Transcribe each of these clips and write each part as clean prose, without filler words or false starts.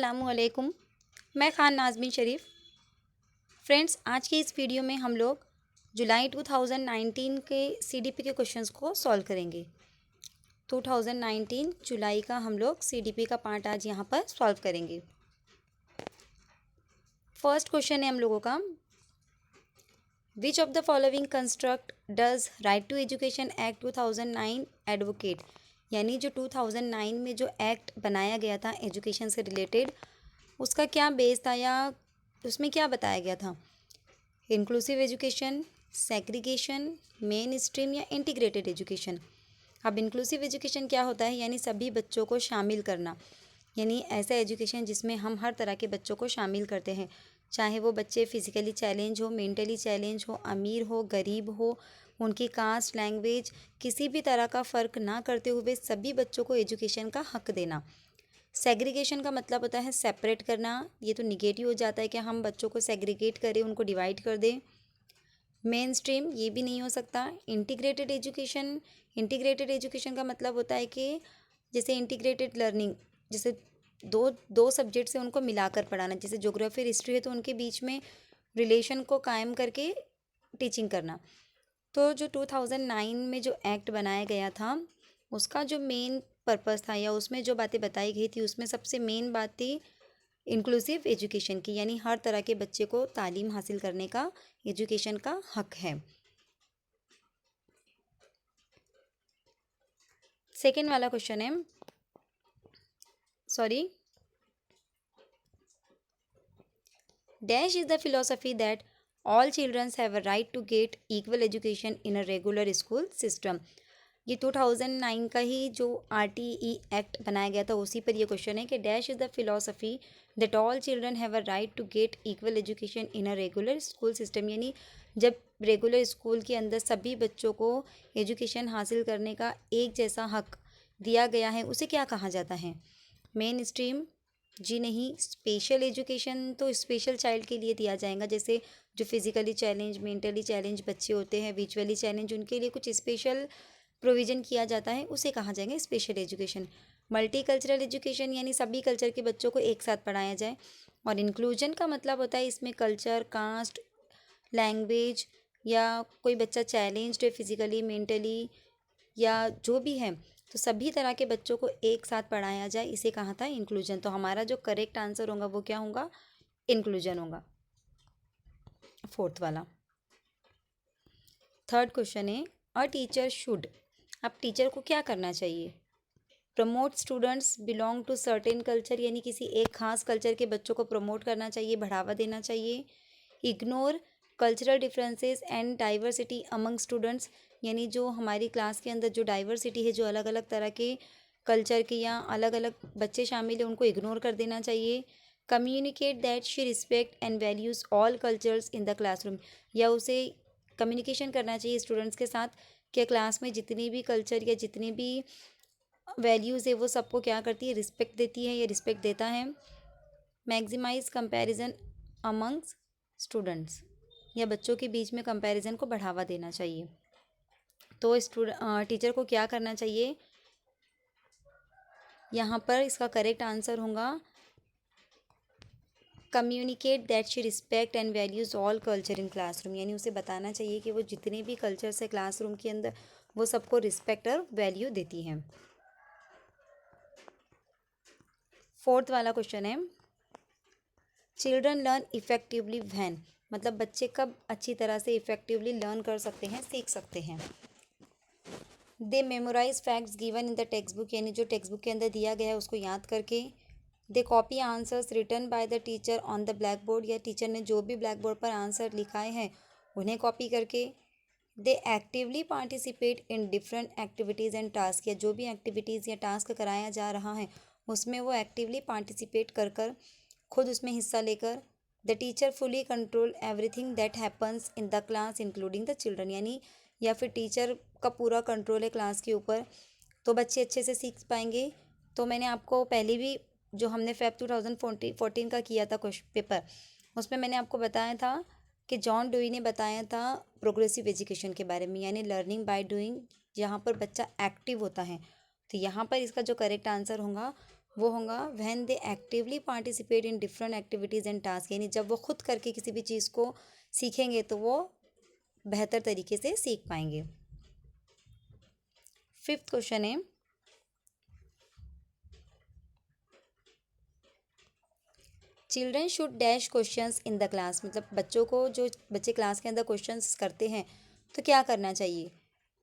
अस्सलामुअलैकुम। मैं ख़ान नाज़मीन शरीफ। फ्रेंड्स, आज की इस वीडियो में हम लोग जुलाई 2019 के सीडीपी के क्वेश्चंस को सॉल्व करेंगे। 2019 जुलाई का हम लोग सीडीपी का पार्ट आज यहाँ पर सॉल्व करेंगे। फर्स्ट क्वेश्चन है हम लोगों का, which of the following construct does right to education act 2009 advocate. यानी जो 2009 में जो एक्ट बनाया गया था एजुकेशन से रिलेटेड, उसका क्या बेस था या उसमें क्या बताया गया था। Inclusive education, segregation, main stream या इंटीग्रेटेड एजुकेशन। अब इंक्लूसिव एजुकेशन क्या होता है, यानी सभी बच्चों को शामिल करना, यानी ऐसा एजुकेशन जिसमें हम हर तरह के बच्चों को शामिल करते हैं, चाहे वो बच्चे फिजिकली चैलेंज हो, मेंटली चैलेंज हो, अमीर हो, गरीब हो, उनकी कास्ट, लैंग्वेज, किसी भी तरह का फ़र्क ना करते हुए सभी बच्चों को एजुकेशन का हक देना। सेग्रीगेशन का मतलब होता है सेपरेट करना, ये तो निगेटिव हो जाता है कि हम बच्चों को सेग्रीगेट करें, उनको डिवाइड कर दें। मेन स्ट्रीम ये भी नहीं हो सकता। इंटीग्रेटेड एजुकेशन का मतलब होता है कि जैसे इंटीग्रेटेड लर्निंग, जैसे दो दो सब्जेक्ट से उनको मिलाकर पढ़ाना, जैसे ज्योग्राफी और हिस्ट्री है तो उनके बीच में रिलेशन को कायम करके टीचिंग करना। तो जो 2009 में जो एक्ट बनाया गया था उसका जो मेन पर्पस था या उसमें जो बातें बताई गई थी, उसमें सबसे मेन बात थी इंक्लूसिव एजुकेशन की, यानी हर तरह के बच्चे को तालीम हासिल करने का, एजुकेशन का हक है। सेकेंड वाला क्वेश्चन है, sorry, dash is the philosophy that all childrens have a right to get equal education in a regular school system. ये 2009 का ही जो आरटीई एक्ट बनाया गया था उसी पर ये क्वेश्चन है कि dash is the philosophy that all children have a right to get equal education in a regular school system. यानी जब रेगुलर स्कूल के अंदर सभी बच्चों को एजुकेशन हासिल करने का एक जैसा हक दिया गया है, उसे क्या कहा जाता है। मेन स्ट्रीम, जी नहीं। स्पेशल एजुकेशन तो स्पेशल चाइल्ड के लिए दिया जाएगा, जैसे जो फिजिकली चैलेंज, मेंटली चैलेंज बच्चे होते हैं, विजुअली चैलेंज, उनके लिए कुछ स्पेशल प्रोविज़न किया जाता है, उसे कहा जाएगा special education. Multi cultural education यानी सभी कल्चर के बच्चों को एक साथ पढ़ाया जाए। और इंक्लूजन का मतलब होता है इसमें कल्चर, कास्ट, लैंग्वेज या कोई बच्चा चैलेंज्ड है फिजिकली, मेंटली या जो भी है, तो सभी तरह के बच्चों को एक साथ पढ़ाया जाए, इसे कहा था इंक्लूजन। तो हमारा जो करेक्ट आंसर होगा वो क्या होगा, इंक्लूजन होगा, फोर्थ वाला। थर्ड क्वेश्चन है, अ टीचर शुड। अब टीचर को क्या करना चाहिए। Promote students belong to certain culture, यानी किसी एक खास कल्चर के बच्चों को प्रमोट करना चाहिए, बढ़ावा देना चाहिए। Ignore cultural differences and diversity among students, यानी जो हमारी क्लास के अंदर जो डाइवर्सिटी है, जो अलग अलग तरह के कल्चर के या अलग अलग बच्चे शामिल हैं, उनको इग्नोर कर देना चाहिए। Communicate that she respect and values all cultures in the classroom, या उसे कम्युनिकेशन करना चाहिए स्टूडेंट्स के साथ कि क्लास में जितनी भी कल्चर या जितनी भी वैल्यूज़ है वो सबको क्या करती है, रिस्पेक्ट देती है या रिस्पेक्ट देता है। मैक्सिमाइज कंपैरिजन अमंग्स स्टूडेंट्स, या बच्चों के बीच में कंपैरिजन को बढ़ावा देना चाहिए। तो टीचर को क्या करना चाहिए, यहाँ पर इसका करेक्ट आंसर होगा communicate that she respect and values all culture in classroom, यानी उसे बताना चाहिए कि वो जितने भी कल्चर्स है क्लासरूम के अंदर वो सबको रिस्पेक्ट और वैल्यू देती हैं। फोर्थ वाला क्वेश्चन है, चिल्ड्रन लर्न इफ़ेक्टिवली व्हेन, मतलब बच्चे कब अच्छी तरह से इफ़ेक्टिवली लर्न कर सकते हैं, सीख सकते हैं। They memorise facts given in the text book, यानी जो टेक्स्ट बुक के अंदर दिया गया है उसको याद करके। They copy answers written by the teacher on the blackboard, या टीचर ने जो भी ब्लैक बोर्ड पर आंसर लिखाए हैं उन्हें कॉपी करके। They actively participate in different activities and task, या जो भी एक्टिविटीज़ या टास्क कराया जा रहा है उसमें वो एक्टिवली पार्टिसिपेट कर कर, खुद उसमें हिस्सा लेकर। The teacher fully control everything that happens in the class including the children, यानी या फिर टीचर का पूरा कंट्रोल है क्लास के ऊपर, तो बच्चे अच्छे से सीख पाएंगे। तो मैंने आपको पहले भी जो हमने फेब 2014 का किया था क्वेश्चन पेपर, उसमें मैंने आपको बताया था कि जॉन डुई ने बताया था प्रोग्रेसिव एजुकेशन के बारे में, यानी लर्निंग बाय डूइंग, जहाँ पर बच्चा एक्टिव होता है। तो यहाँ पर इसका जो करेक्ट आंसर होगा वो होगा when they actively participate in different activities and task, यानी जब वो खुद करके किसी भी चीज़ को सीखेंगे तो वो बेहतर तरीके से सीख पाएंगे। फिफ्थ क्वेश्चन है, children should dash questions in the class, मतलब बच्चों को, जो बच्चे क्लास के अंदर क्वेश्चंस करते हैं तो क्या करना चाहिए।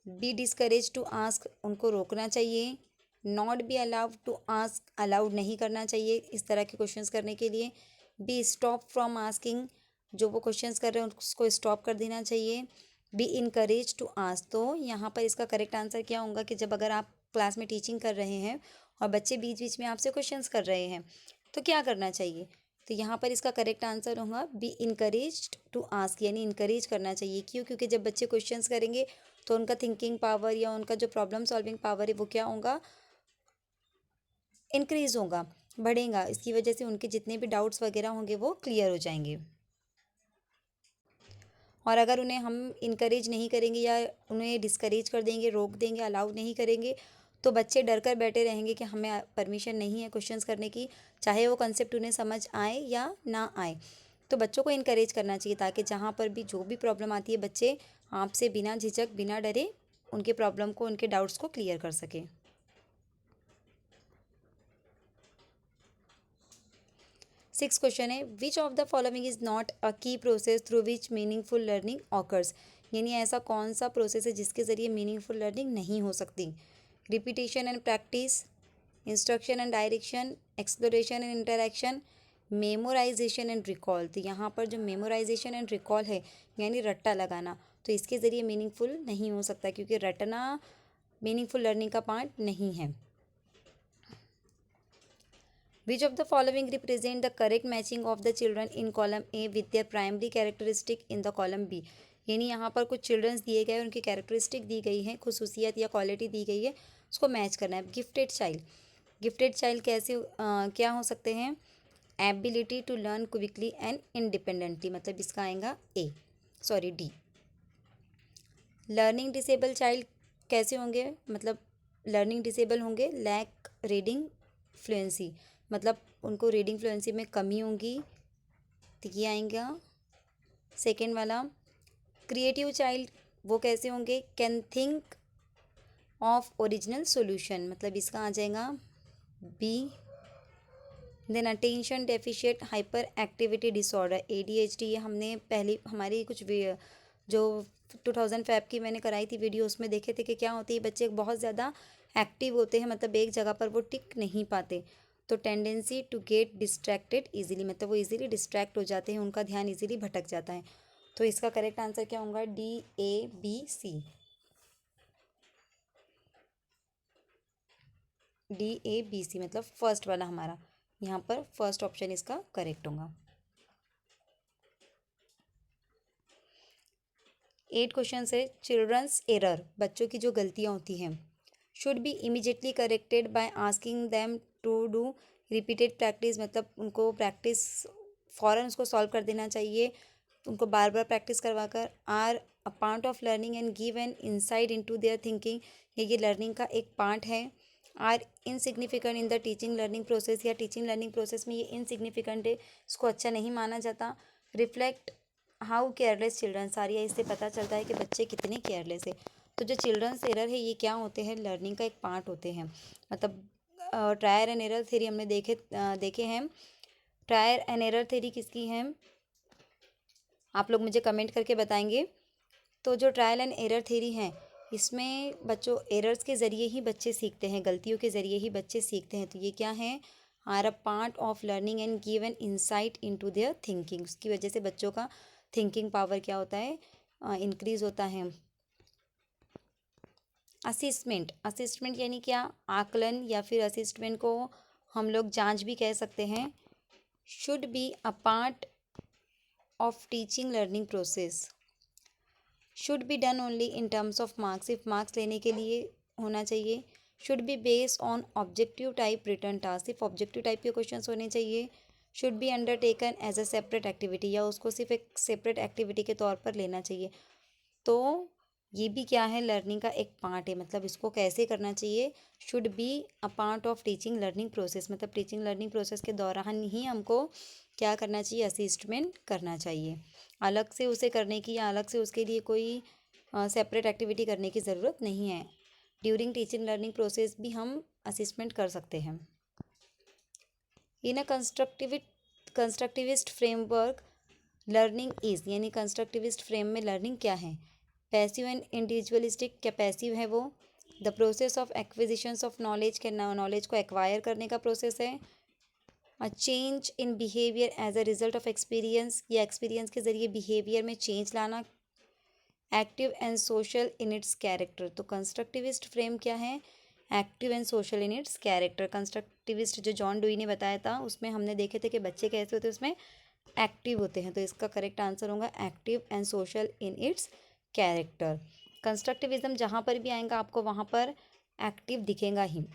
बी डिस्करेज टू आस्क, उनको रोकना चाहिए। Not be allowed to ask, allowed नहीं करना चाहिए इस तरह के क्वेश्चंस करने के लिए। बी स्टॉप फ्रॉम आस्किंग, जो वो क्वेश्चंस कर रहे हैं उसको स्टॉप कर देना चाहिए। बी इनकरेज टू आस्क, तो यहाँ पर इसका करेक्ट आंसर क्या होगा कि जब अगर आप क्लास में टीचिंग कर रहे हैं और बच्चे बीच बीच में आपसे क्वेश्चंस कर रहे हैं तो क्या करना चाहिए। तो यहाँ पर इसका करेक्ट आंसर होगा बी इनकरेज टू आस्क, यानी इनकरेज करना चाहिए। क्यों? क्योंकि जब बच्चे क्वेश्चंस करेंगे तो उनका थिंकिंग पावर या उनका जो प्रॉब्लम सॉल्विंग पावर है वो क्या होगा, इंक्रीज होगा, बढ़ेगा। इसकी वजह से उनके जितने भी डाउट्स वगैरह होंगे वो क्लियर हो जाएंगे। और अगर उन्हें हम इनकरेज नहीं करेंगे या उन्हें डिस्करेज कर देंगे, रोक देंगे, अलाउ नहीं करेंगे, तो बच्चे डर कर बैठे रहेंगे कि हमें परमिशन नहीं है क्वेश्चंस करने की, चाहे वो कंसेप्ट उन्हें समझ आए या ना आए। तो बच्चों को इनकरेज करना चाहिए ताकि जहाँ पर भी जो भी प्रॉब्लम आती है बच्चे आपसे बिना झिझक, बिना डरे उनके प्रॉब्लम को, उनके डाउट्स को क्लियर कर सकें। सिक्स क्वेश्चन है, which of the following is not a key process through which meaningful learning occurs, यानी ऐसा कौन सा प्रोसेस है जिसके ज़रिए मीनिंगफुल लर्निंग नहीं हो सकती। Repetition and practice, instruction and direction, exploration and interaction, memorisation and recall. तो यहाँ पर जो मेमोराइजेशन एंड रिकॉल है यानी रट्टा लगाना, तो इसके ज़रिए मीनिंगफुल नहीं हो सकता क्योंकि रटना मीनिंगफुल लर्निंग का पार्ट नहीं है। Which of the following represent the correct matching of the children in column A with their primary characteristic in the column B, यानी यहाँ पर कुछ चिल्ड्रंस दिए गए, उनकी कैरेक्टरिस्टिक दी गई है, खुसूसियत या क्वालिटी दी गई है, उसको मैच करना है। गिफ्टेड चाइल्ड, गिफ्टेड चाइल्ड कैसे क्या हो सकते हैं, ability to learn quickly and independently, मतलब इसका आएगा डी। लर्निंग डिसेबल चाइल्ड कैसे होंगे, मतलब लर्निंग डिसेबल होंगे, लैक रीडिंग फ्लुएंसी, मतलब उनको रीडिंग फ्लुएंसी में कमी होगी, तो ये आएगा सेकेंड वाला। क्रिएटिव चाइल्ड वो कैसे होंगे, can think of original solution, मतलब इसका आ जाएगा B. Then attention deficit hyperactivity disorder, ADHD, ये हमने पहले हमारी कुछ जो 2005 की मैंने कराई थी वीडियो उसमें देखे थे कि क्या होती है, बच्चे बहुत ज़्यादा एक्टिव होते हैं, मतलब एक जगह पर वो टिक नहीं पाते। तो tendency to get distracted easily, मतलब वो इजीली डिस्ट्रैक्ट हो जाते हैं, उनका ध्यान इजीली भटक जाता है। तो इसका करेक्ट आंसर क्या होगा, DABC, DABC, मतलब फर्स्ट वाला हमारा यहाँ पर फर्स्ट ऑप्शन इसका करेक्ट होगा। 8 क्वेश्चन है, चिल्ड्रंस एरर, बच्चों की जो गलतियाँ होती हैं, should be immediately corrected by asking them to do repeated practice, मतलब उनको प्रैक्टिस फ़ौरन उसको सॉल्व कर देना चाहिए, उनको बार बार प्रैक्टिस करवा कर। Are a part of learning and give an insight into their thinking, ये लर्निंग का एक पार्ट है। Are insignificant in the teaching learning process, या टीचिंग लर्निंग प्रोसेस में ये इनसिग्निफिकेंट है, इसको अच्छा नहीं माना जाता। Reflect how careless children are, या इससे पता चलता है कि बच्चे कितने केयरलेस है। तो जो चिल्ड्रंस एरर है ये क्या होते हैं, लर्निंग का एक पार्ट होते हैं, मतलब ट्रायल एंड एरर थ्योरी हमने देखे हैं। ट्रायल एंड एरर थ्योरी किसकी है, आप लोग मुझे कमेंट करके बताएंगे। तो जो ट्रायल एंड एरर थ्योरी है इसमें बच्चों एरर्स के ज़रिए ही बच्चे सीखते हैं, गलतियों के ज़रिए ही बच्चे सीखते हैं। तो ये क्या है, are a part of learning and give an insight into their thinking, उसकी वजह से बच्चों का थिंकिंग पावर क्या होता है, इंक्रीज होता है। असिस्टमेंट, असिस्टमेंट यानी क्या, आकलन, या फिर असिस्टमेंट को हम लोग जांच भी कह सकते हैं। Should be a part of teaching learning process, should be done only in terms of marks, सिर्फ मार्क्स लेने के लिए होना चाहिए। Should be based on objective type return task, सिर्फ ऑब्जेक्टिव टाइप के क्वेश्चन होने चाहिए। Should be undertaken as a separate activity, या उसको सिर्फ एक सेपरेट एक्टिविटी के तौर पर लेना चाहिए। तो ये भी क्या है, लर्निंग का एक पार्ट है। मतलब इसको कैसे करना चाहिए, should be a part of teaching learning process. मतलब टीचिंग लर्निंग प्रोसेस के दौरान ही हमको क्या करना चाहिए, असिस्टमेंट करना चाहिए। अलग से उसे करने की या अलग से उसके लिए कोई सेपरेट एक्टिविटी करने की ज़रूरत नहीं है। ड्यूरिंग टीचिंग लर्निंग प्रोसेस भी हम असिस्टमेंट कर सकते हैं। In a constructivist framework learning is, यानी कंस्ट्रक्टिविस्ट फ्रेम में लर्निंग क्या है, पैसिव एंड इंडिविजुअलिस्टिक। क्या पैसिव है वो, the process of acquisitions of knowledge के नॉलेज को एक्वायर करने का प्रोसेस है। A change in behaviour as a result of experience, या एक्सपीरियंस के जरिए बिहेवियर में चेंज लाना। Active and social in its character, तो कंस्ट्रक्टिविस्ट फ्रेम क्या है, active and social in its character. Constructivist जो जॉन डुई ने बताया था उसमें हमने देखे थे कि बच्चे कैसे होते हैं, उसमें एक्टिव होते हैं। तो इसका करेक्ट आंसर होगा active and social in its character. Constructivism जहाँ पर भी आएगा आपको वहाँ पर एक्टिव दिखेगा ही।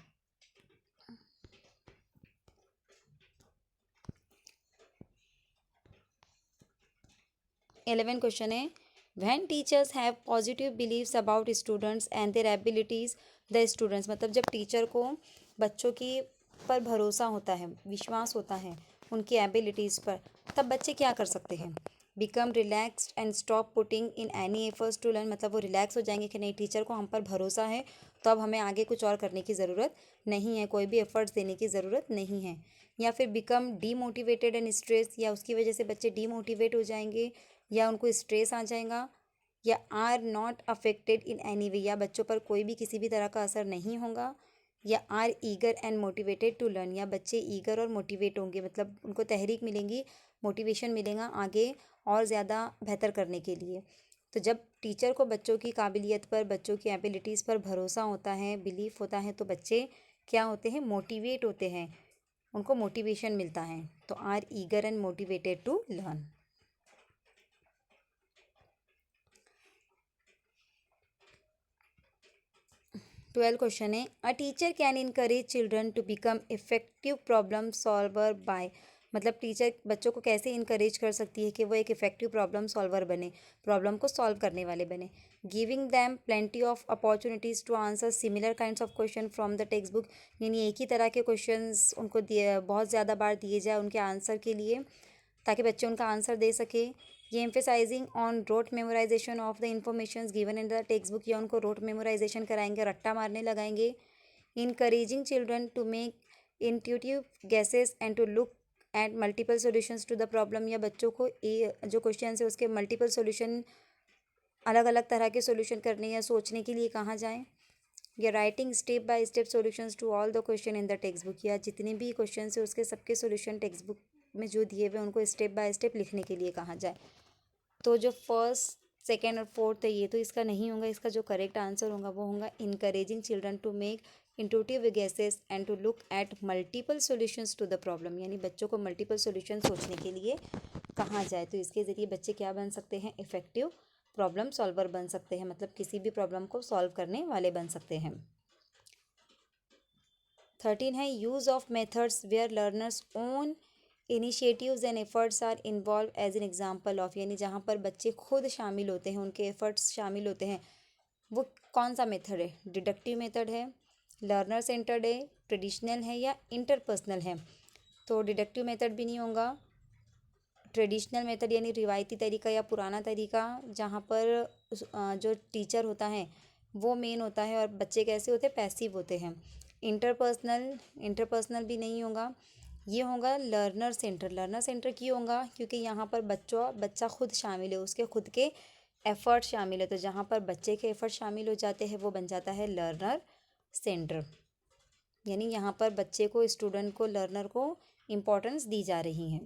11 क्वेश्चन है, when teachers have positive beliefs about students and their abilities the students. मतलब जब टीचर को बच्चों की पर भरोसा होता है, विश्वास होता है उनकी एबिलिटीज़ पर, तब बच्चे क्या कर सकते हैं, become relaxed and stop putting in any efforts to learn. मतलब वो रिलैक्स हो जाएंगे कि नहीं, टीचर को हम पर भरोसा है तो अब हमें आगे कुछ और करने की ज़रूरत नहीं है, कोई भी एफर्ट्स देने की ज़रूरत नहीं है। या फिर बिकम डीमोटिवेटेड एंड स्ट्रेस, या उसकी वजह से बच्चे डीमोटिवेट हो जाएंगे या उनको स्ट्रेस आ जाएगा। या are not affected in any way, या बच्चों पर कोई भी किसी भी तरह का असर नहीं होगा। या are eager and motivated to learn, या बच्चे ईगर और मोटिवेट होंगे, मतलब उनको तहरीक मिलेंगी, मोटिवेशन मिलेगा आगे और ज़्यादा बेहतर करने के लिए। तो जब टीचर को बच्चों की काबिलियत पर, बच्चों की एबिलिटीज़ पर भरोसा होता है, बिलीफ होता है, तो बच्चे क्या होते हैं, मोटिवेट होते हैं, उनको मोटिवेशन मिलता है। तो are eager and motivated to learn. 12 question है, a teacher can encourage children to become effective problem solver by. मतलब टीचर बच्चों को कैसे इनकरेज कर सकती है कि वो एक इफेक्टिव प्रॉब्लम सॉल्वर बने, प्रॉब्लम को सॉल्व करने वाले बने। Giving them plenty of opportunities to answer similar kinds of question from the text book, यानी एक ही तरह के क्वेश्चंस उनको दिए, बहुत ज़्यादा बार दिए जाए उनके आंसर के लिए, ताकि बच्चे उनका आंसर दे सके। ये emphasising on rote memorisation of the information given in the text book, या उनको रोट मेमोराइजेशन कराएंगे, रट्टा मारने लगाएंगे। Encouraging children to make intuitive guesses and to look at multiple solutions to the problem, या बच्चों को जो क्वेश्चन है उसके मल्टीपल सॉल्यूशन, अलग अलग तरह के सॉल्यूशन करने या सोचने के लिए कहाँ जाएँ। या writing step by step solutions to all the question in the text book, या जितने भी क्वेश्चन है उसके सबके सॉल्यूशन टेक्स्ट बुक में जो दिए हुए उनको स्टेप बाय स्टेप लिखने के लिए कहा जाए। तो जो फर्स्ट, सेकेंड और फोर्थ है ये तो इसका नहीं होगा, इसका जो करेक्ट आंसर होगा वो होगा encouraging children to make intuitive guesses and to look at multiple solutions to the problem, यानी बच्चों को मल्टीपल सॉल्यूशन सोचने के लिए कहाँ जाए। तो इसके ज़रिए बच्चे क्या बन सकते हैं, इफेक्टिव प्रॉब्लम सॉल्वर बन सकते हैं, मतलब किसी भी प्रॉब्लम को सॉल्व करने वाले बन सकते हैं। 13 है, use of methods where learners own initiatives and efforts are involve as an example of, यानी जहाँ पर बच्चे खुद शामिल होते हैं, उनके एफर्ट्स शामिल होते हैं, वो कौन सा मेथड है, डिडक्टिव मेथड है, लर्नर सेंटर्ड है, ट्रेडिशनल है, या इंटरपर्सनल है। तो डिडक्टिव मेथड भी नहीं होगा, ट्रेडिशनल मेथड यानी रिवायती तरीका या पुराना तरीका, जहाँ पर जो टीचर होता है वो मेन होता है और बच्चे कैसे होते हैं, पैसिव होते हैं। इंटरपर्सनल, इंटरपर्सनल भी नहीं होगा, ये होगा लर्नर सेंटर। लर्नर सेंटर क्यों होगा, क्योंकि यहाँ पर बच्चा खुद शामिल है, उसके खुद के एफर्ट शामिल है, तो जहाँ पर बच्चे के एफर्ट शामिल हो जाते हैं वो बन जाता है लर्नर सेंटर, यानी यहाँ पर बच्चे को, स्टूडेंट को, लर्नर को इम्पोर्टेंस दी जा रही है।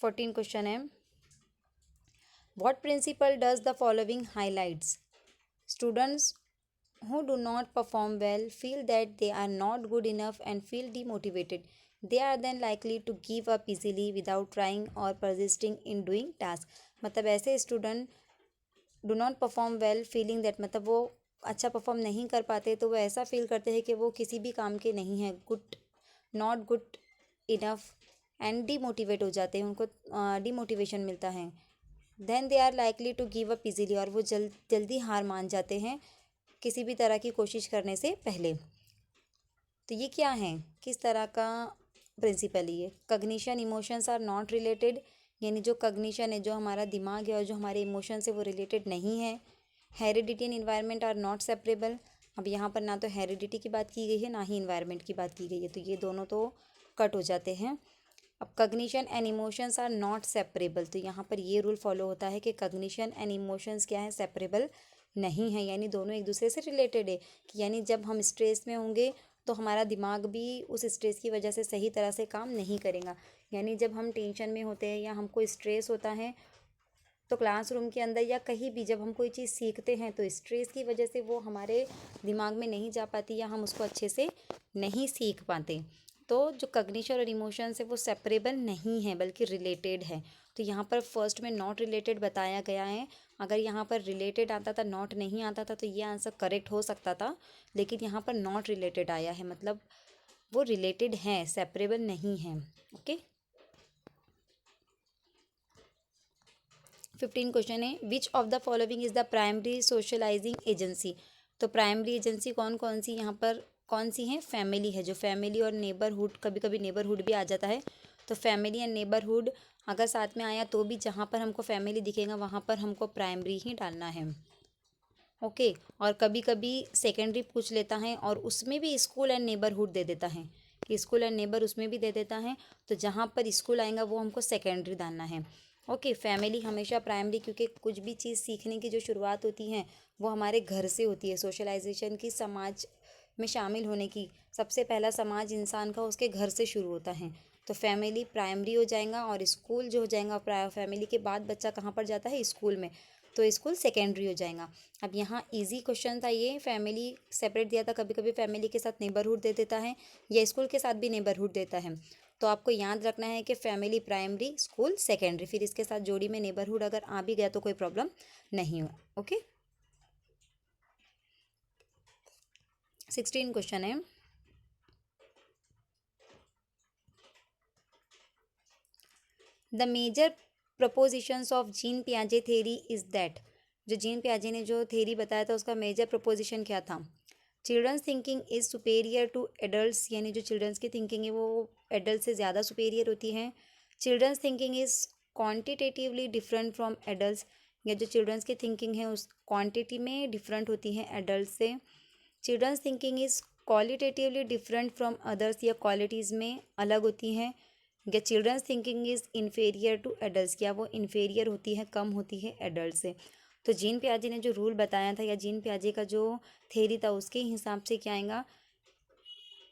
14 क्वेश्चन है, what principle does the following highlights, students who do not perform well feel that they are not good enough and feel demotivated. They are then likely to give up easily without trying or persisting in doing task. मतलब ऐसे student do not perform well feeling that, मतलब वो अच्छा perform नहीं कर पाते, तो वो ऐसा फील करते हैं कि वो किसी भी काम के नहीं हैं, good, not good enough, and demotivate हो जाते हैं, उनको डीमोटिवेशन मिलता है। Then they are likely to give up easily, और वो जल्दी हार मान जाते हैं किसी भी तरह की कोशिश करने से पहले। तो ये क्या है, किस तरह का प्रिंसिपल ये? Cognition emotions are not related, यानी जो कग्निशन है, जो हमारा दिमाग है और जो हमारे इमोशंस है वो रिलेटेड नहीं है। Heredity and environment are not separable, अब यहाँ पर ना तो हेरिडिटी की बात की गई है ना ही इन्वायरमेंट की बात की गई है, तो ये दोनों तो कट हो जाते हैं। अब cognition and emotions are not separable, तो यहाँ पर ये रूल फॉलो होता है कि कग्निशन एंड इमोशंस क्या है, सेपरेबल नहीं है, यानी दोनों एक दूसरे से रिलेटेड है। कि यानी जब हम स्ट्रेस में होंगे तो हमारा दिमाग भी उस स्ट्रेस की वजह से सही तरह से काम नहीं करेगा। यानी जब हम टेंशन में होते हैं या हमको स्ट्रेस होता है तो क्लासरूम के अंदर या कहीं भी जब हम कोई चीज़ सीखते हैं तो स्ट्रेस की वजह से वो हमारे दिमाग में नहीं जा पाती या हम उसको अच्छे से नहीं सीख पाते। तो जो कग्निशन और इमोशंस है वो सेपरेबल नहीं है बल्कि रिलेटेड है। तो यहाँ पर फर्स्ट में नॉट रिलेटेड बताया गया है। अगर यहाँ पर रिलेटेड आता था, नॉट नहीं आता था, तो ये आंसर करेक्ट हो सकता था, लेकिन यहाँ पर नॉट रिलेटेड आया है, मतलब वो रिलेटेड हैं, सेपरेबल नहीं है। ओके। 15 क्वेश्चन है, which of the following is the primary socialising agency? तो प्राइमरी एजेंसी कौन कौन सी यहाँ पर कौन सी है? फैमिली है। जो फैमिली और नेबरहुड, कभी कभी नेबरहुड भी आ जाता है, तो फैमिली एंड नेबरहुड अगर साथ में आया तो भी जहाँ पर हमको फैमिली दिखेगा वहाँ पर हमको प्राइमरी ही डालना है। ओके। और कभी कभी सेकेंडरी पूछ लेता है और उसमें भी स्कूल एंड नेबरहुड दे देता है, कि स्कूल एंड नेबर उसमें भी दे देता है, तो जहाँ पर स्कूल आएगा वो हमको सेकेंडरी डालना है। ओके। फैमिली हमेशा प्राइमरी, क्योंकि कुछ भी चीज़ सीखने की जो शुरुआत होती है वो हमारे घर से होती है। सोशलाइजेशन की, समाज में शामिल होने की सबसे पहला समाज इंसान का उसके घर से शुरू होता है। तो फैमिली प्राइमरी हो जाएगा और स्कूल जो हो जाएगा, फैमिली के बाद बच्चा कहाँ पर जाता है? स्कूल में, तो स्कूल सेकेंडरी हो जाएगा। अब यहाँ इजी क्वेश्चन था ये, फैमिली सेपरेट दिया था, कभी कभी फैमिली के साथ नेबरहुड दे देता है या स्कूल के साथ भी नेबरहुड देता है। तो आपको याद रखना है कि फैमिली प्राइमरी, स्कूल सेकेंडरी, फिर इसके साथ जोड़ी में नेबरहुड अगर आ भी गया तो कोई प्रॉब्लम नहीं हो। ओके। 16 क्वेश्चन है, the major propositions of Jean पियाजे थेरी इज दैट? जो जीन पियाजे ने जो थेरी बताया था उसका मेजर प्रपोजिशन क्या था? Children's thinking is superior to adults, यानी जो चिल्ड्रंस की थिंकिंग है वो एडल्ट से ज़्यादा सुपेरियर होती है। Children's thinking is quantitatively different from adults, या जो चिल्ड्रंस की थिंकिंग है उस क्वांटिटी में डिफरेंट होती है एडल्ट से। Children's thinking is qualitatively different from others, या क्वालिटीज़ में अलग होती हैं। या children's thinking is inferior to adults, क्या वो इन्फेरियर होती है, कम होती है एडल्ट से। तो जीन पियाजे ने जो रूल बताया था या जीन पियाजे का जो थेरी था उसके हिसाब से क्या आएगा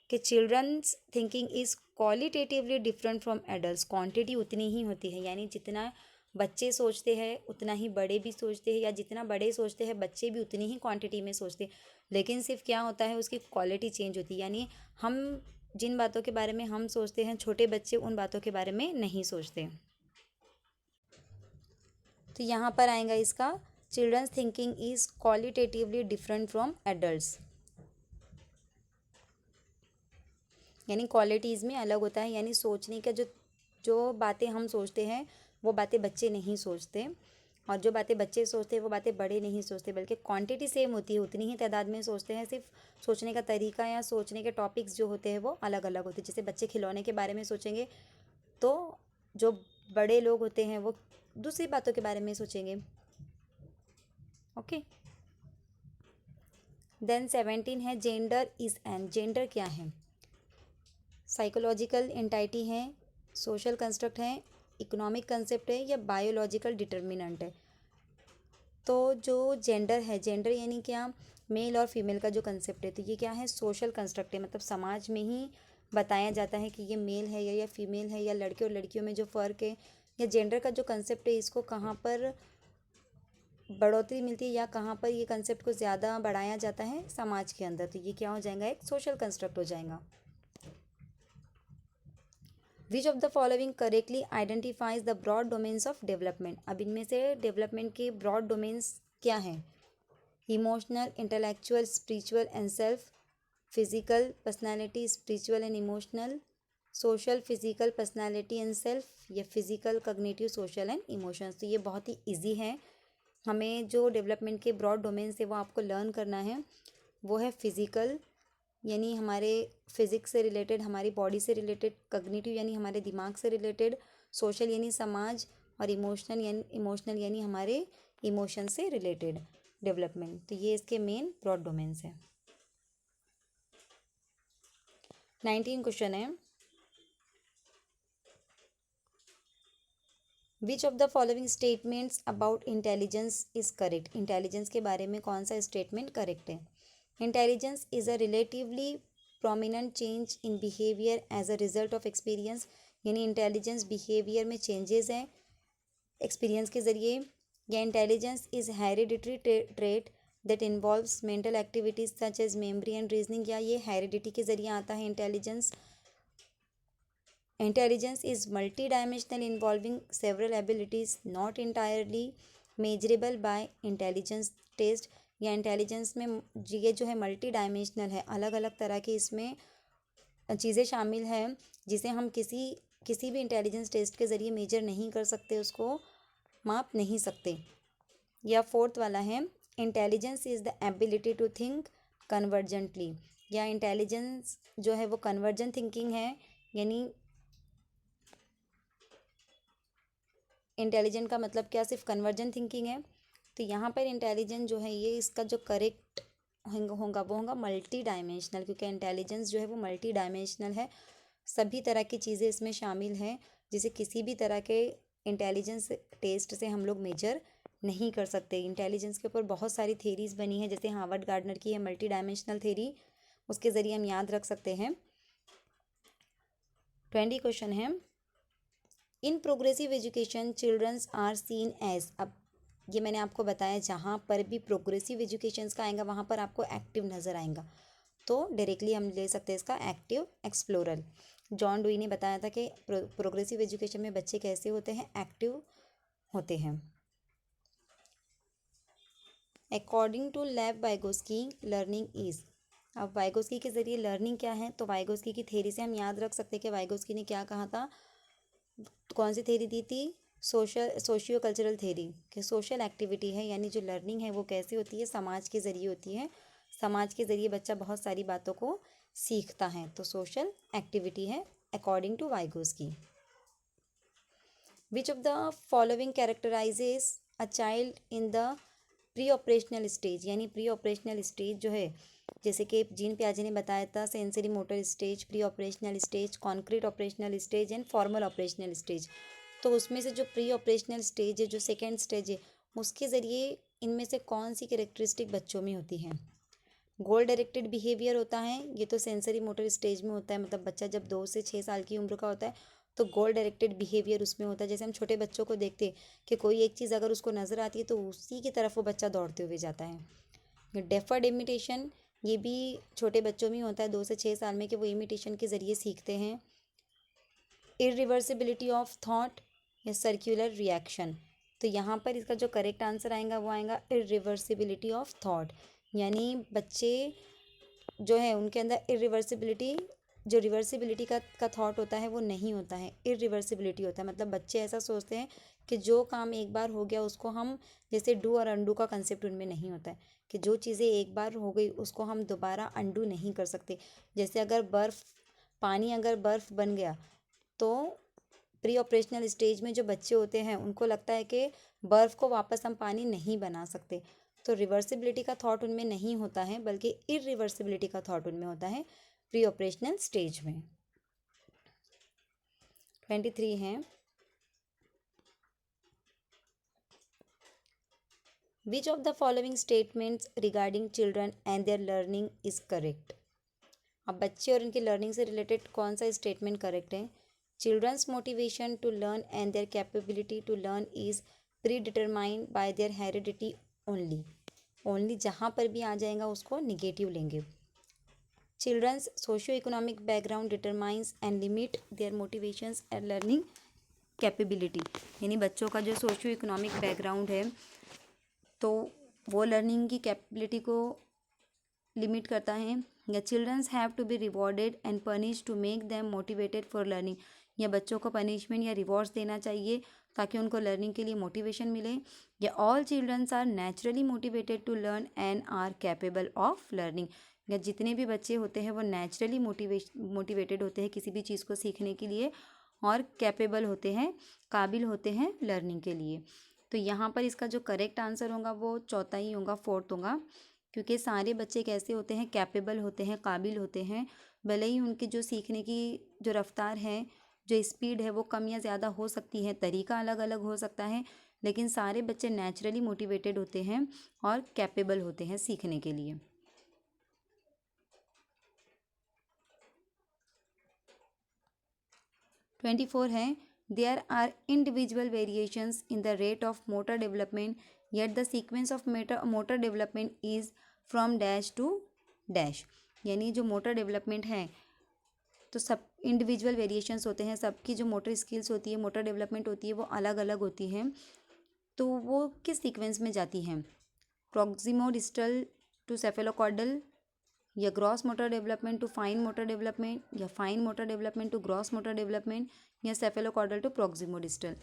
कि children's thinking is qualitatively different from adults, quantity उतनी ही होती है, यानी जितना बच्चे सोचते हैं उतना ही बड़े भी सोचते हैं, या जितना बड़े सोचते हैं बच्चे भी उतनी ही क्वांटिटी में सोचते हैं। लेकिन सिर्फ क्या होता है, उसकी क्वालिटी चेंज होती है, यानी हम जिन बातों के बारे में हम सोचते हैं छोटे बच्चे उन बातों के बारे में नहीं सोचते। तो यहाँ पर आएगा इसका, children's thinking is qualitatively different from adults, यानी क्वालिटीज़ में अलग होता है, यानी सोचने का जो जो बातें हम सोचते हैं वो बातें बच्चे नहीं सोचते, और जो बातें बच्चे सोचते हैं वो बातें बड़े नहीं सोचते, बल्कि क्वांटिटी सेम होती है, उतनी ही तादाद में सोचते हैं, सिर्फ सोचने का तरीका या सोचने के टॉपिक्स जो होते हैं वो अलग अलग होते हैं। जैसे बच्चे खिलौने के बारे में सोचेंगे तो जो बड़े लोग होते हैं वो दूसरी बातों के बारे में सोचेंगे। ओके। देन 17 है, जेंडर इज एन, जेंडर क्या है? साइकोलॉजिकल एंटाइटी है, सोशल कंस्ट्रक्ट है, इकोनॉमिक कंसेप्ट है, या बायोलॉजिकल डिटर्मिनेंट है? तो जो जेंडर है, जेंडर यानी क्या, मेल और फीमेल का जो कंसेप्ट है, तो ये क्या है? सोशल कंस्ट्रक्ट है, मतलब समाज में ही बताया जाता है कि ये मेल है या फीमेल है, या लड़के और लड़कियों में जो फ़र्क है, या जेंडर का जो कंसेप्ट है इसको कहाँ पर बढ़ोतरी मिलती है या कहाँ पर ये कंसेप्ट को ज़्यादा बढ़ाया जाता है समाज के अंदर, तो ये क्या हो जाएगा? एक सोशल कंस्ट्रक्ट हो जाएगा। Which of the following correctly identifies the broad domains of development? अब इनमें से डेवलपमेंट के ब्रॉड डोमेन्स क्या हैं? Emotional, intellectual, spiritual and self, physical, personality, spiritual and emotional, social, physical, personality and self, या physical, cognitive, social and emotions. तो ये बहुत ही इजी है। हमें जो डेवलपमेंट के ब्रॉड डोमेन से वो आपको लर्न करना है वो है फिजिकल, यानी हमारे फिजिक्स से रिलेटेड, हमारी बॉडी से रिलेटेड, कॉग्निटिव यानी हमारे दिमाग से रिलेटेड, सोशल यानी समाज, और इमोशनल यानी हमारे इमोशन से रिलेटेड डेवलपमेंट। तो ये इसके मेन ब्रॉड डोमेन्स हैं। 19 क्वेश्चन है, which of the following statements about intelligence is correct. Intelligence के बारे में कौन सा स्टेटमेंट करेक्ट है। Intelligence is a relatively prominent change in behaviour as a result of experience, यानी इंटेलिजेंस बिहेवियर में चेंजेस हैं एक्सपीरियंस के ज़रिए। या intelligence is hereditary trait that involves mental activities such as memory and reasoning, या ये heredity के ज़रिए आता है intelligence. Intelligence is multidimensional, involving several abilities not entirely measurable by intelligence test, या इंटेलिजेंस में ये जो है मल्टी डायमेंशनल है, अलग अलग तरह की इसमें चीज़ें शामिल हैं जिसे हम किसी भी इंटेलिजेंस टेस्ट के ज़रिए मेजर नहीं कर सकते, उसको माप नहीं सकते। या फोर्थ वाला है, intelligence is the ability to think convergently, या इंटेलिजेंस जो है वो कन्वर्जेंट थिंकिंग है, यानी इंटेलिजेंट का मतलब क्या, सिर्फ कन्वर्जेंट थिंकिंग है। तो यहाँ पर इंटेलिजेंट जो है ये इसका जो करेक्ट होगा वो होगा मल्टी डायमेंशनल, क्योंकि इंटेलिजेंस जो है वो मल्टी डायमेंशनल है, सभी तरह की चीज़ें इसमें शामिल हैं जिसे किसी भी तरह के इंटेलिजेंस टेस्ट से हम लोग मेजर नहीं कर सकते। इंटेलिजेंस के ऊपर बहुत सारी थेरीज बनी है, जैसे हार्वर्ड गार्डनर की है मल्टी डायमेंशनल थेरी, उसके ज़रिए हम याद रख सकते हैं। 20 क्वेश्चन है, in progressive education childrens are seen as. अब ये मैंने आपको बताया जहाँ पर भी प्रोग्रेसिव एजुकेशंस का आएगा वहाँ पर आपको एक्टिव नज़र आएगा, तो डायरेक्टली हम ले सकते हैं इसका एक्टिव एक्सप्लोरर। जॉन डुई ने बताया था कि प्रोग्रेसिव एजुकेशन में बच्चे कैसे होते हैं, एक्टिव होते हैं। अकॉर्डिंग टू लेव वाइगोस्की लर्निंग इज। अब वाइगोस्की के ज़रिए लर्निंग क्या है, तो वाइगोस्की की थेरी से हम याद रख सकते हैं कि वाइगोस्की ने क्या कहा था, कौन सी थेरी दी थी, सोशियो कल्चरल थेरी, कि सोशल एक्टिविटी है, यानी जो लर्निंग है वो कैसे होती है, समाज के ज़रिए होती है, समाज के ज़रिए बच्चा बहुत सारी बातों को सीखता है, तो सोशल एक्टिविटी है according to Vygotsky. Which of the following characterises a child in the pre operational stage, यानी प्री ऑपरेशनल स्टेज जो है, जैसे कि जीन पियाजे ने बताया था sensory motor stage, pre operational stage, concrete operational stage and formal operational stage. तो उसमें से जो प्री ऑपरेशनल स्टेज है, जो सेकेंड स्टेज है, उसके ज़रिए इनमें से कौन सी कैरेक्टरिस्टिक बच्चों में होती है। गोल डायरेक्टेड बिहेवियर होता है, ये तो सेंसरी मोटर स्टेज में होता है, मतलब बच्चा जब 2 से 6 साल की उम्र का होता है तो गोल डायरेक्टेड बिहेवियर उसमें होता है। जैसे हम छोटे बच्चों को देखते हैं कि कोई एक चीज़ अगर उसको नज़र आती है तो उसी की तरफ वो बच्चा दौड़ते हुए जाता है। डेफर्ड इमिटेशन, ये भी छोटे बच्चों में होता है 2 से 6 साल में, कि वो इमिटेशन के ज़रिए सीखते हैं। इरिवर्सिबिलिटी ऑफ थॉट या सर्क्यूलर रिएक्शन, तो यहाँ पर इसका जो करेक्ट आंसर आएगा वो आएगा इरिवर्सिबिलिटी ऑफ थॉट, यानी बच्चे जो है उनके अंदर इरिवर्सिबिलिटी, जो रिवर्सिबिलिटी का थॉट होता है वो नहीं होता है, इरिवर्सिबिलिटी होता है। मतलब बच्चे ऐसा सोचते हैं कि जो काम एक बार हो गया उसको हम, जैसे डू और अंडू का कंसेप्ट उनमें नहीं होता है, कि जो चीज़ें एक बार हो गई उसको हम दोबारा अंडू नहीं कर सकते। जैसे अगर पानी अगर बर्फ़ बन गया तो प्री ऑपरेशनल स्टेज में जो बच्चे होते हैं उनको लगता है कि बर्फ़ को वापस हम पानी नहीं बना सकते, तो रिवर्सिबिलिटी का थॉट उनमें नहीं होता है, बल्कि इरिवर्सिबिलिटी का थॉट उनमें होता है प्री ऑपरेशनल स्टेज में। 23 है, which of the following statements regarding children and their learning is correct. अब बच्चे और इनकी लर्निंग से रिलेटेड कौन सा स्टेटमेंट करेक्ट है। Children's motivation to learn and their capability to learn is pre determined by their heredity only. Only जहाँ पर भी आ जाएगा उसको निगेटिव लेंगे। Children's socio economic background determines and limit their motivations and learning capability, यानी बच्चों का जो सोशियो इकोनॉमिक बैकग्राउंड है तो वो लर्निंग की कैपेबिलिटी को लिमिट करता है, या children's have to be rewarded and punish to make them motivated for learning, या बच्चों को पनिशमेंट या रिवॉर्ड्स देना चाहिए ताकि उनको लर्निंग के लिए मोटिवेशन मिले, या all children's are naturally motivated to learn and are capable of learning, या जितने भी बच्चे होते हैं वो नेचुरली मोटिवेटेड होते हैं किसी भी चीज़ को सीखने के लिए और कैपेबल होते हैं, काबिल होते हैं लर्निंग के लिए। तो यहाँ पर इसका जो करेक्ट आंसर होगा वो चौथा ही होगा, फोर्थ होगा, क्योंकि सारे बच्चे कैसे होते हैं, कैपेबल होते हैं, काबिल होते हैं। भले ही उनकी जो सीखने की जो रफ्तार है, जो स्पीड है वो कम या ज़्यादा हो सकती है, तरीका अलग अलग हो सकता है, लेकिन सारे बच्चे नेचुरली मोटिवेटेड होते हैं और कैपेबल होते हैं सीखने के लिए। 24 है, there are individual variations in the rate of motor development yet the sequence of motor development is from dash to dash, यानी जो मोटर डेवलपमेंट है तो सब इंडिविजुअल वेरिएशंस होते हैं, सबकी जो मोटर स्किल्स होती है, मोटर डेवलपमेंट होती है वो अलग अलग होती है। तो वो किस सीक्वेंस में जाती हैं, प्रॉक्सिमोडिस्टल टू सेफेलोकॉर्डल, या gross motor development to fine motor development, या fine motor development to gross motor development, या सेफेलोकॉर्डल टू प्रॉक्सिमोडिस्टल।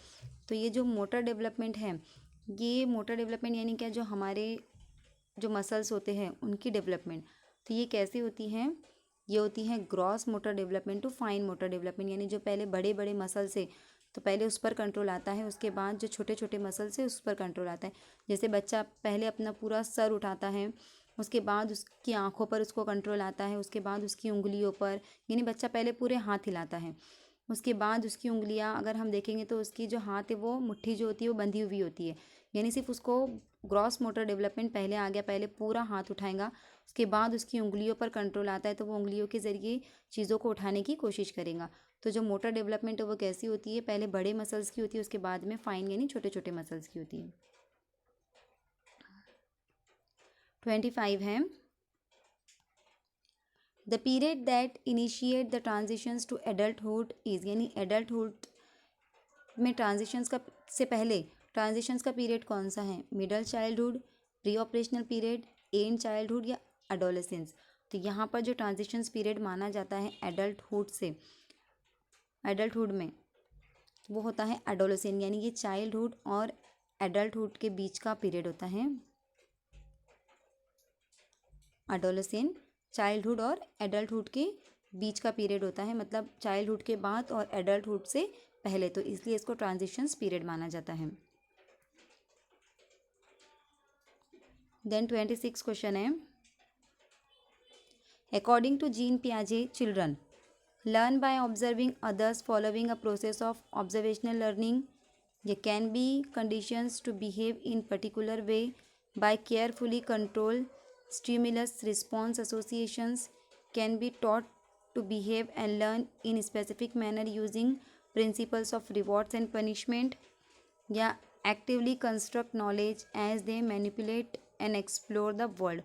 तो ये जो मोटर डेवलपमेंट है, ये मोटर डेवलपमेंट यानी क्या, जो हमारे जो मसल्स होते हैं उनकी डेवलपमेंट, तो ये कैसी होती हैं, ये होती हैं gross motor development to fine motor development, यानी जो पहले बड़े बड़े मसल से तो पहले उस पर कंट्रोल आता है, उसके बाद जो छोटे छोटे मसल से उस पर कंट्रोल आता है। जैसे बच्चा पहले अपना पूरा सर उठाता है, उसके बाद उसकी आँखों पर उसको कंट्रोल आता है, उसके बाद उसकी उंगलियों पर, यानी बच्चा पहले पूरे हाथ हिलाता है, उसके बाद उसकी उंगलियां अगर हम देखेंगे तो उसकी जो हाथ है वो मुट्ठी जो होती है वो बंधी हुई होती है, यानी सिर्फ उसको ग्रॉस मोटर डेवलपमेंट पहले आ गया, पहले पूरा हाथ उठाएगा, उसके बाद उसकी उंगलियों पर कंट्रोल आता है तो वो उंगलियों के ज़रिए चीज़ों को उठाने की कोशिश करेगा। तो जो मोटर डेवलपमेंट है वो कैसी होती है, पहले बड़े मसल्स की होती है, उसके बाद में फाइन यानी छोटे छोटे मसल्स की होती है। 25 है, the period that initiate the transitions to adulthood is, यानी एडल्टहुड में ट्रांजिशंस का से पहले ट्रांजिशंस का पीरियड कौन सा है, middle childhood, pre operational period, and childhood, या एडोलेसेंस। तो यहाँ पर जो ट्रांजिशंस पीरियड माना जाता है एडल्टहुड से एडल्टहुड में, वो होता है एडोलेसेंस, यानी ये चाइल्डहुड और एडल्टहुड के बीच का पीरियड होता है। एडोलेसेंस चाइल्डहुड और एडल्टहुड के बीच का पीरियड होता है, मतलब चाइल्डहुड के बाद और एडल्टहुड से पहले, तो इसलिए इसको ट्रांजिशंस पीरियड माना जाता है। देन 26 क्वेश्चन है, अकॉर्डिंग टू जीन पियाजे children learn by observing others following a process of observational learning, ये can be conditions to behave in particular way by carefully control stimulus response associations, can be taught to behave and learn in specific manner using principles of rewards and punishment, या actively construct knowledge as they manipulate and explore the world।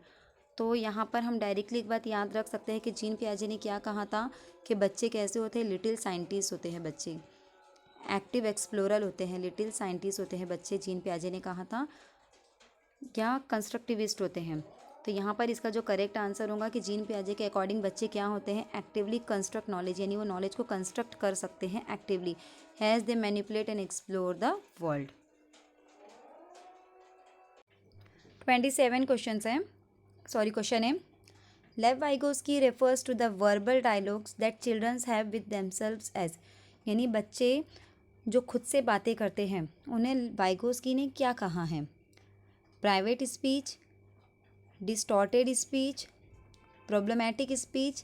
तो यहाँ पर हम directly एक बात याद रख सकते हैं कि जीन पियाजे ने क्या कहा था कि बच्चे कैसे होते हैं, लिटिल साइंटिस्ट होते हैं बच्चे, एक्टिव एक्सप्लोरर होते हैं, लिटिल साइंटिस्ट होते हैं बच्चे, जीन पियाजे ने कहा था, क्या कंस्ट्रक्टिविस्ट होते हैं। तो यहाँ पर इसका जो करेक्ट आंसर होगा कि जीन पियाजे के अकॉर्डिंग बच्चे क्या होते हैं, एक्टिवली कंस्ट्रक्ट नॉलेज, यानी वो नॉलेज को कंस्ट्रक्ट कर सकते हैं actively, has they manipulate and explore the world. 27 question है, Lev Vygotsky refers to the verbal dialogues that children's have with themselves as, यानी बच्चे जो खुद से बातें करते हैं उन्हें वाइगोस्की ने क्या कहा है, private speech, distorted speech, problematic speech,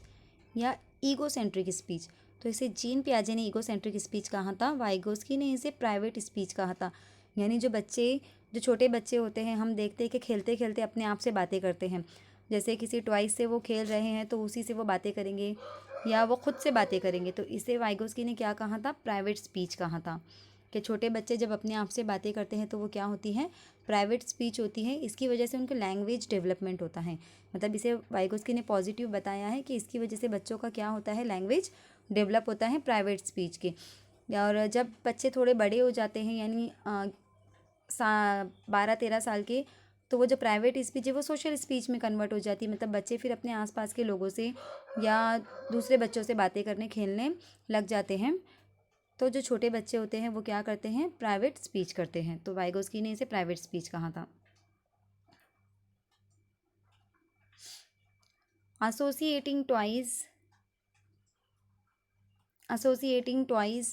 या ईगोसेंट्रिक स्पीच। तो इसे जीन पियाजे ने ईगोसेंट्रिक स्पीच कहा था, वाइगोस्की ने इसे प्राइवेट स्पीच कहा था। यानी जो छोटे बच्चे होते हैं, हम देखते हैं कि खेलते खेलते अपने आप से बातें करते हैं, जैसे किसी टॉयज से वो खेल रहे हैं तो उसी से वो बातें करेंगे या वो खुद से बातें करेंगे, तो इसे वाइगोस्की ने क्या कहा था, प्राइवेट स्पीच कहा था, कि छोटे बच्चे जब अपने आप से बातें करते हैं तो वो क्या होती हैं, प्राइवेट स्पीच होती है। इसकी वजह से उनका लैंग्वेज डेवलपमेंट होता है, मतलब इसे वाइगोस्की ने पॉजिटिव बताया है कि इसकी वजह से बच्चों का क्या होता है, लैंग्वेज डेवलप होता है प्राइवेट स्पीच के। और जब बच्चे थोड़े बड़े हो जाते हैं, यानी 12-13 साल के, तो वो जो प्राइवेट स्पीच है वो सोशल स्पीच में कन्वर्ट हो जाती है, मतलब बच्चे फिर अपने आसपास के लोगों से या दूसरे बच्चों से बातें करने खेलने लग जाते हैं। तो जो छोटे बच्चे होते हैं वो क्या करते हैं, प्राइवेट स्पीच करते हैं। तो वाइगोस्की ने इसे प्राइवेट स्पीच कहा था। Associating toys, associating toys,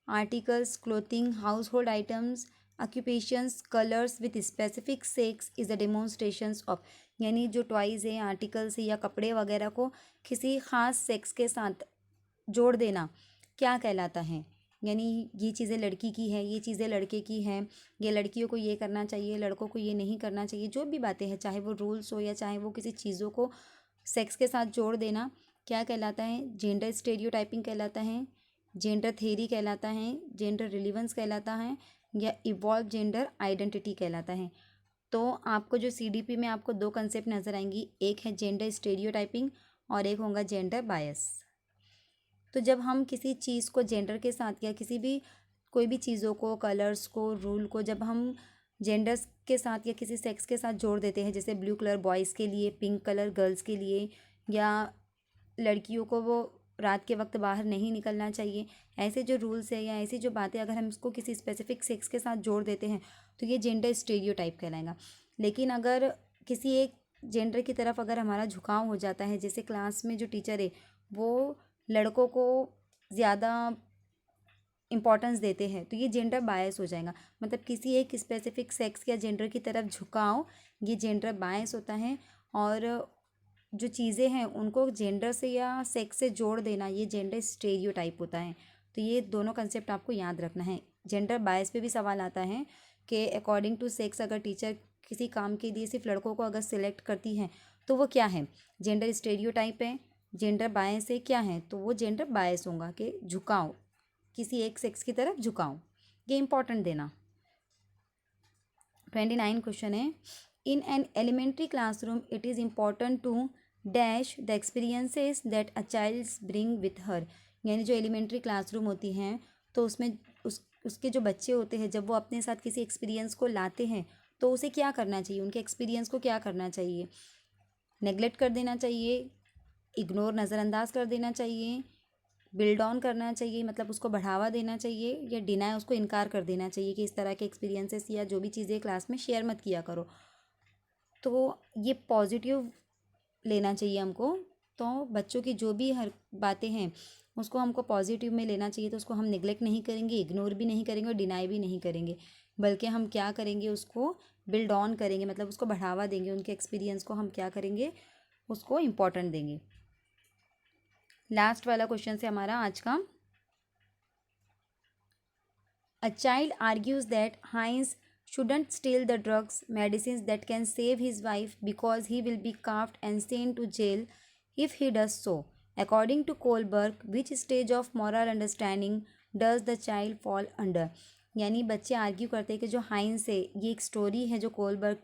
articles, clothing, household items, occupations, colors with specific sex is a demonstrations of, यानी जो टॉयज़ हैं, आर्टिकल्स है या कपड़े वगैरह को किसी ख़ास सेक्स के साथ जोड़ देना क्या कहलाता है। यानी ये चीज़ें लड़की की है, ये चीज़ें लड़के की हैं, ये लड़कियों को ये करना चाहिए, लड़कों को ये नहीं करना चाहिए, जो भी बातें हैं, चाहे वो रूल्स हो या चाहे वो किसी चीज़ों को सेक्स के साथ जोड़ देना, क्या कहलाता है, जेंडर स्टेरियोटाइपिंग कहलाता है, जेंडर थेरी कहलाता है, जेंडर रिलीवेंस कहलाता है, या इवॉल्व जेंडर आइडेंटिटी कहलाता है। तो आपको जो सीडीपी में आपको दो कंसेप्ट नज़र आएंगी, एक है जेंडर स्टेरियोटाइपिंग और एक होगा जेंडर बायस। तो जब हम किसी चीज़ को जेंडर के साथ या किसी भी कोई भी चीज़ों को, कलर्स को, रूल को जब हम जेंडर्स के साथ या किसी सेक्स के साथ जोड़ देते हैं, जैसे ब्लू कलर बॉयज़ के लिए, पिंक कलर गर्ल्स के लिए, या लड़कियों को वो रात के वक्त बाहर नहीं निकलना चाहिए, ऐसे जो रूल्स है या ऐसी जो बातें अगर हम इसको किसी स्पेसिफिक सेक्स के साथ जोड़ देते हैं तो ये जेंडर स्टेरियोटाइप कहलाएगा। लेकिन अगर किसी एक जेंडर की तरफ अगर हमारा झुकाव हो जाता है, जैसे क्लास में जो टीचर है वो लड़कों को ज़्यादा इम्पोर्टेंस देते हैं, तो ये जेंडर बायस हो जाएगा। मतलब किसी एक स्पेसिफिक सेक्स या जेंडर की तरफ झुकाव, ये जेंडर बायस होता है। और जो चीज़ें हैं उनको जेंडर से या सेक्स से जोड़ देना, ये जेंडर स्टेरियोटाइप होता है। तो ये दोनों कंसेप्ट आपको याद रखना है। जेंडर बायस पे भी सवाल आता है कि अकॉर्डिंग टू सेक्स अगर टीचर किसी काम के लिए सिर्फ लड़कों को अगर सिलेक्ट करती हैं तो वो क्या है, जेंडर स्टेरियोटाइप है, जेंडर बायस है, क्या है, तो वो जेंडर बायस होगा कि झुकाव, किसी एक सेक्स की तरफ झुकाव, ये इंपॉर्टेंट देना। 29 क्वेश्चन है, in an elementary classroom it is important to dash the experiences that a child's bring with her. यानी जो एलिमेंट्री क्लासरूम होती हैं तो उसमें उसके जो बच्चे होते हैं जब वो अपने साथ किसी एक्सपीरियंस को लाते हैं तो उसे क्या करना चाहिए, उनके एक्सपीरियंस को क्या करना चाहिए, नेगलेक्ट कर देना चाहिए, इग्नोर नज़रअंदाज कर देना चाहिए, बिल्ड ऑन करना चाहिए मतलब उसको बढ़ावा देना चाहिए, या डिनाई उसको इनकार कर देना चाहिए कि इस तरह के एक्सपीरियंसेस या जो भी चीज़ें क्लास में शेयर मत किया करो। तो ये पॉजिटिव लेना चाहिए हमको। तो बच्चों की जो भी हर बातें हैं उसको हमको पॉजिटिव में लेना चाहिए। तो उसको हम निगलेक्ट नहीं करेंगे, इग्नोर भी नहीं करेंगे और डिनाई भी नहीं करेंगे, बल्कि हम क्या करेंगे, उसको बिल्ड ऑन करेंगे, मतलब उसको बढ़ावा देंगे, उनके एक्सपीरियंस को हम क्या करेंगे, उसको इम्पोर्टेंट देंगे। लास्ट वाला क्वेश्चन से हमारा आज का, अ चाइल्ड आर्ग्यूज दैट हाइंस shouldn't steal the drugs medicines that can save his wife because he will be cuffed and sent to jail if he does so. According to Kohlberg, which stage of moral understanding does the child fall under? यानी बच्चे argue करते हैं कि जो हाइंस है, ये एक story है जो कोलबर्ग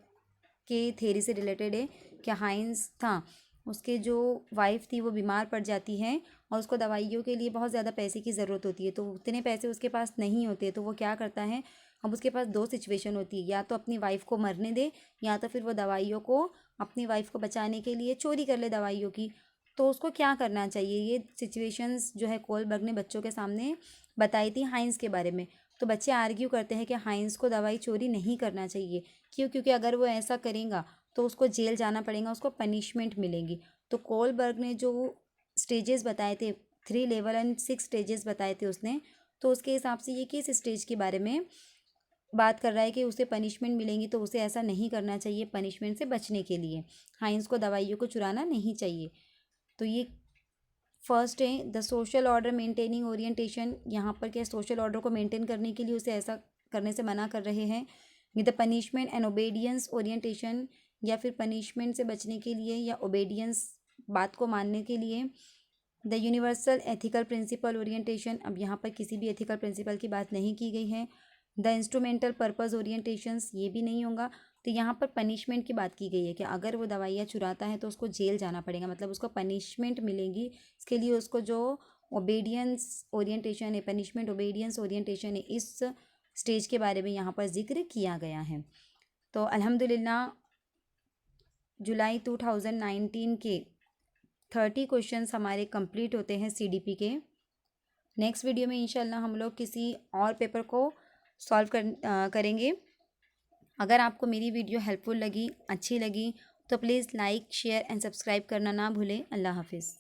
के थेरी से रिलेटेड है। कि हाइंस था, उसके जो वाइफ थी वो बीमार पड़ जाती है और उसको दवाइयों के लिए बहुत ज़्यादा पैसे की ज़रूरत होती है, तो उतने पैसे उसके पास नहीं होते, तो वो क्या करता है, अब उसके पास दो सिचुएशन होती है, या तो अपनी वाइफ को मरने दे या तो फिर वो दवाइयों को अपनी वाइफ को बचाने के लिए चोरी कर ले दवाइयों की। तो उसको क्या करना चाहिए, ये सिचुएशंस जो है कोलबर्ग ने बच्चों के सामने बताई थी हाइंस के बारे में। तो बच्चे आर्ग्यू करते हैं कि हाइंस को दवाई चोरी नहीं करना चाहिए। क्यों? क्योंकि अगर वो ऐसा करेगा तो उसको जेल जाना पड़ेगा, उसको पनिशमेंट मिलेगी। तो कोलबर्ग ने जो स्टेजेस बताए थे, 3 लेवल एंड 6 स्टेजेस बताए थे उसने, तो उसके हिसाब से ये किस स्टेज के बारे में बात कर रहा है कि उसे पनिशमेंट मिलेंगी, तो उसे ऐसा नहीं करना चाहिए पनिशमेंट से बचने के लिए। हाइंस को दवाइयों को चुराना नहीं चाहिए। तो ये फर्स्ट है the social order maintaining orientation. यहाँ पर क्या सोशल ऑर्डर को मेंटेन करने के लिए उसे ऐसा करने से मना कर रहे हैं। द पनिशमेंट एंड ओबेडियंस ओरिएंटेशन, या फिर पनिशमेंट से बचने के लिए या ओबेडियंस बात को मानने के लिए। The universal ethical principle orientation, अब यहाँ पर किसी भी एथिकल प्रिंसिपल की बात नहीं की गई है। द इंस्ट्रूमेंटल पर्पस ओरिएंटेशंस, ये भी नहीं होगा। तो यहाँ पर पनिशमेंट की बात की गई है कि अगर वो दवाइयाँ चुराता है तो उसको जेल जाना पड़ेगा, मतलब उसको पनिशमेंट मिलेगी। इसके लिए उसको जो ओबेडियंस ओरिएंटेशन है, पनिशमेंट ओबेडियंस ओरिएंटेशन है, इस स्टेज के बारे में यहाँ पर जिक्र किया गया है। तो अल्हम्दुलिल्लाह जुलाई 2019 के 30 क्वेश्चंस हमारे कंप्लीट होते हैं सीडीपी के। नेक्स्ट वीडियो में इंशाल्लाह हम लोग किसी और पेपर को करेंगे। अगर आपको मेरी वीडियो हेल्पफुल लगी, अच्छी लगी, तो please like, share and subscribe करना ना भूलें। अल्लाह हाफिज़।